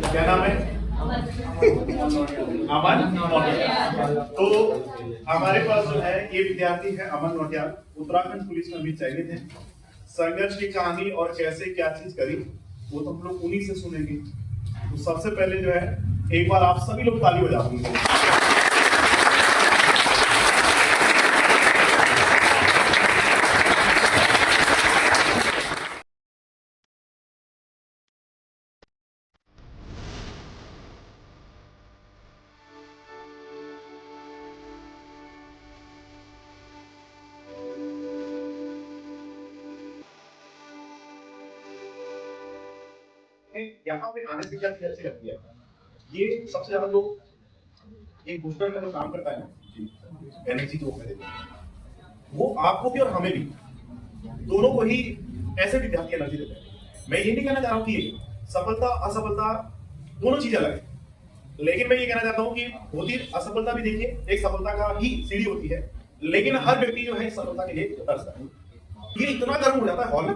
क्या नाम है? अमन नौटियाल। तो हमारे पास जो है ये विद्यार्थी है अमन नौटियाल, उत्तराखंड पुलिस में भी चयनित है। संघर्ष की कहानी और कैसे क्या चीज करी वो तो हम लोग उन्हीं से सुनेंगे। तो सबसे पहले जो है एक बार आप सभी लोग ताली बजा दीजिए। यहाँ पे आने से क्या चीज अच्छी लगती है, ये सबसे ज्यादा लोग एक बूस्टर का जो काम करता है ना, एनर्जी जो देते हैं वो आपको भी और हमें भी दोनों को ही ऐसे विद्यार्थी एनर्जी देते हैं। मैं ये नहीं कहना चाह रहा हूँ कि सफलता असफलता दोनों चीजें अलग है, लेकिन मैं ये कहना चाहता हूँ कि होती असफलता भी देखिए एक सफलता का ही सीढ़ी होती है, लेकिन हर व्यक्ति जो है इस सफलता के लिए तरसता है। ये इतना गर्म हो जाता है हॉल में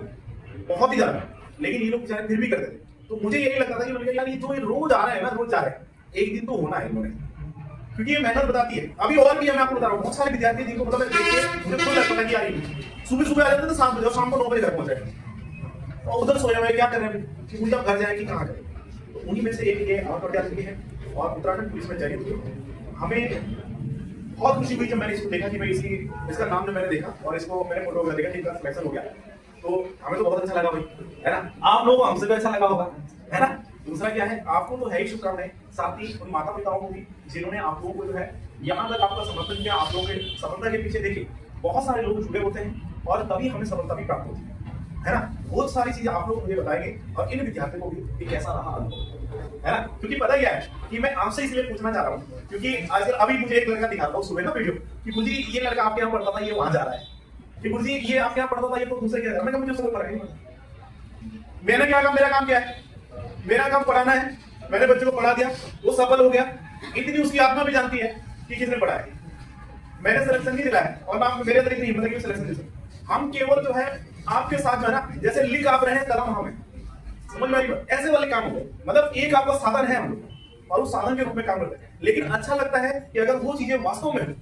बहुत ही ज्यादा, लेकिन ये लोग बेचारे फिर भी करते थे। तो मुझे यही लगता था कि मैंने कहा यार ये जो रोज आ रहे हैं ना, रोज जा रहे हैं, एक दिन तो होना है इन्होंने, क्योंकि ये मेहनत बताती है। अभी और भी है, मैं आपको बता रहा हूँ बहुत सारे विद्यार्थी जिनको मतलब देखिए मुझे खुद लगता है कि यार सुबह सुबह आ जाते थे 7 बजे और शाम को 9 बजे घर पहुंच जाए और उधर सोया हुआ है, क्या कर रहे हैं कि उनका घर जाए कि कहाँ करें। तो उन्हीं में से एक ये विद्यार्थी है और उत्तराखंड पुलिस में चयनित। हमें बहुत खुशी हुई जब मैंने इसको देखा कि भाई इसका नाम जो मैंने देखा और इसको मैंने फोटो में देखा कि इसका सिलेक्शन हो गया, तो हमें तो बहुत अच्छा लगा भाई, है ना। आप लोगों को हमसे भी अच्छा लगा होगा, है ना। दूसरा क्या है, आपको तो है ही शुभकामनाएं, साथ ही उन माता पिताओं को भी जिन्होंने आप लोगों को जो है यहाँ तक आपका समर्थन किया। आप लोगों के सफलता के पीछे देखिए बहुत सारे लोग जुड़े होते हैं और तभी हमें सफलता भी प्राप्त होती है ना। बहुत सारी चीजें आप लोग मुझे बताएंगे और इन विद्यार्थियों को भी एक कैसा रहा अनुभव, है ना। क्योंकि पता क्या है कि मैं आपसे इसलिए पूछना चाह रहा हूँ क्योंकि आजकल अभी मुझे एक लड़का दिखा था सुबह ना वीडियो कि मुझे ये लड़का आपके यहाँ पढ़ता था, ये वहां जा रहा है, कि मुझे ये आपके यहाँ पढ़ता था, ये तो दूसरे क्या, मैंने कहा मुझे समझ पड़ा नहीं। मैंने क्या काम, मेरा काम क्या है, मेरा काम पढ़ाना है। मैंने बच्चे को पढ़ा दिया, वो सफल हो गया। इतनी उसकी आत्मा भी जानती है कि किसने पढ़ा है। मैंने सिलेक्शन नहीं दिलाया और ना मेरे अंदर इतनी हिम्मत है कि सिलेक्शन दे सकूं। हम केवल जो है आपके साथ जो है ना, जैसे लिख आप रहे हैं कलम हमें, समझ में आई बात, ऐसे वाले काम हो गए। मतलब एक आपका साधन है हम लोग और उस साधन के रूप में काम करते हैं, लेकिन अच्छा लगता है कि अगर वो चीजें वास्तव में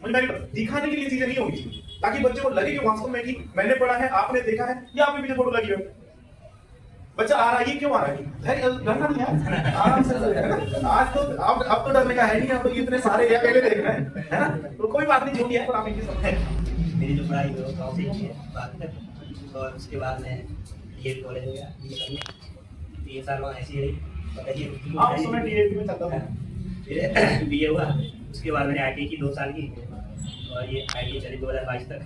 दिखाने के लिए चीजें नहीं होगी, ताकि बच्चे को लगे कि वास्तव में कि मैंने पढ़ा है, आपने देखा है, या आपके पीछे फोटो लगी हो, बच्चा आ रहा है, ये क्यों आ रहा है, डरना नहीं है, आराम से आज तो अब तो डरने का है नहीं, अब तो इतने सारे या पहले देख रहे हैं, है ना। तो कोई बात नहीं, जो भी है पर आप इनकी समझ। मेरी जो पढ़ाई है वो गाँव से की है बात में, और उसके बाद में ये कॉलेज हो गया, ये साल वहाँ ऐसी रही। आप उस समय डीएवी में चलता था, फिर बीए हुआ, उसके बाद मैंने आईटी की 2 साल की और ये आईटी चली 2022 तक।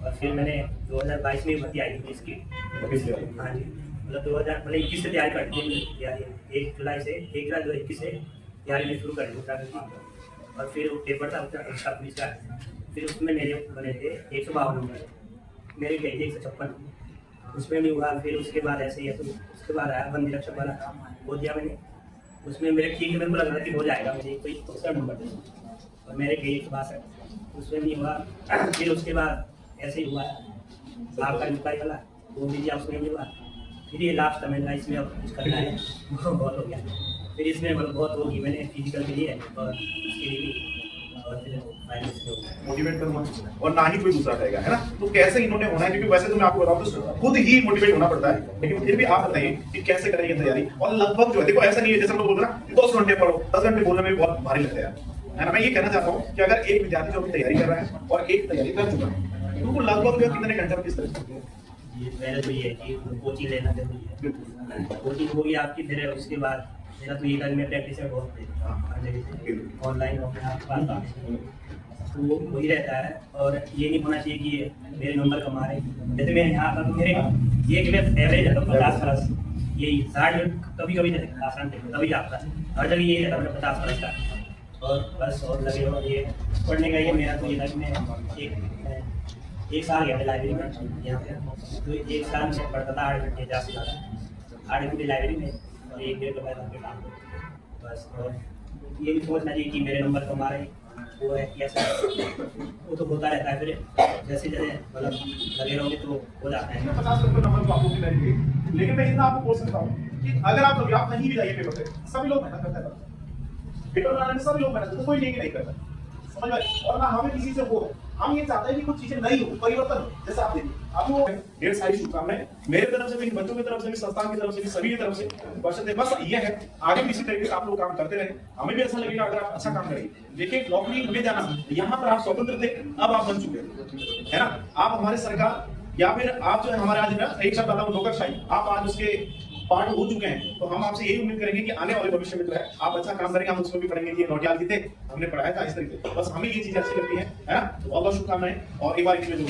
और फिर मैंने 2022 में भर्ती आई थी इसकी। हाँ जी, मतलब 2021 से तैयारी करती थी, 1 जुलाई से 1 जुलाई 2021 से तैयारी में शुरू कर दी उत्तराखंड की। और फिर पेपर था उत्तराखंड पुलिस का, फिर उसमें मेरे बने थे 152 नंबर, मेरे गए थे 156, उसमें भी हुआ। फिर उसके बाद ऐसे ही है, तो उसके बाद आया वन निरीक्षक वाला, वो दिया मैंने, उसमें मेरे ठीक मेरे को लग रहा था कि हो जाएगा, मुझे कोई 61 नंबर थे और मेरे गए 162, उसमें भी हुआ। फिर उसके बाद ऐसे ही हुआ आपका इंक्वायरी वाला, वो भी दिया, उसमें भी हुआ। फिर ये लास्ट था, मैंने इसमें अब कुछ करना है, बहुत हो गया। फिर इसमें मतलब बहुत होगी, मैंने फिजिकल के लिए और उसके लिए भी, और फिर मोटिवेट करूंगा और ना ही कोई दूसरा करेगा, है ना। तो कैसे इन्होंने होना है, क्योंकि वैसे तो मैं आपको बताऊं तो खुद ही मोटिवेट होना पड़ता है, लेकिन फिर भी आप बताइए कि कैसे करेंगे तैयारी। और लगभग जो है देखो, ऐसा नहीं है जैसे हम लोग बोल रहे हैं 10 घंटे पढ़ो, 10 घंटे बोलने में बहुत भारी लगता है ना। मैं ये कहना चाहता हूँ कि अगर एक विद्यार्थी जो अभी तैयारी कर रहा है और एक तैयारी कर चुका है, तो वो लगभग जो कितने घंटे किस तरह से, पहले तो ये है कि कोचिंग लेना जरूरी है, कोचिंग होगी आपकी, फिर उसके बाद मेरा तो ये था कि मैं प्रैक्टिस में बहुत हर जगह से ऑनलाइन तो वही रहता है। और ये नहीं होना चाहिए कि मेरे नंबर कमा रहे, जैसे मैं यहाँ आता तो मेरे ये कि मैं एवरेज रहता हूँ 50+, यही 60 कभी कभी आसान थे तभी आता है, हर जगह ये रहता है 50+ का। और बस और लगे और ये पढ़ने का ये मेरा तो ये था कि मैं एक साल गया था लाइब्रेरी में यहाँ पे, तो 1 साल में पढ़ता था 8 घंटे ज़्यादा से ज़्यादा, 8 घंटे लाइब्रेरी में और 1-1.5 घंटे काम बस। और ये भी सोचना चाहिए कि मेरे नंबर कम आ रहे वो है कैसा, वो तो होता रहता है, फिर जैसे जैसे मतलब लगे रहोगे तो हो जाता है। 50 नंबर तो आपको भी मिलेंगे, लेकिन मैं इतना आपको बोल सकता हूँ कि अगर आप कहीं भी जाइए पेपर पे, सभी लोग मेहनत करते हैं। पेपर बनाने में सभी लोग मेहनत करते हैं, कोई नहीं करता, समझ में। और ना हमें किसी से वो है, हम ये चाहते हैं कि कुछ चीजें नई हो, परिवर्तन हो। जैसे आप देखिए, आपको ढेर सारी शुभकामनाएं मेरे तरफ से भी, बच्चों की तरफ से भी, संस्थान की तरफ से भी, सभी की तरफ से। बस ये है, आगे भी इसी तरीके से आप लोग काम करते रहे। हमें भी ऐसा लगेगा अगर आप अच्छा काम करेंगे। देखिए, नौकरी में जाना, यहाँ पर आप स्वतंत्र थे, अब आप बन चुके है ना। आप हमारे सरकार या फिर आप जो है हमारे आज ना एक शब्द आता हूँ नौकरशाही, आप आज उसके पार्ट हो चुके हैं। तो हम आपसे यही उम्मीद करेंगे कि आने वाले भविष्य में जो है आप अच्छा काम करेंगे। हम उसमें भी पढ़ेंगे कि नौटियाल जी थे, हमने पढ़ाया था इस तरीके से। बस हमें ये चीजें अच्छी लगती है ना। तो बहुत बहुत शुभकामनाएं और एक बार इसमें जो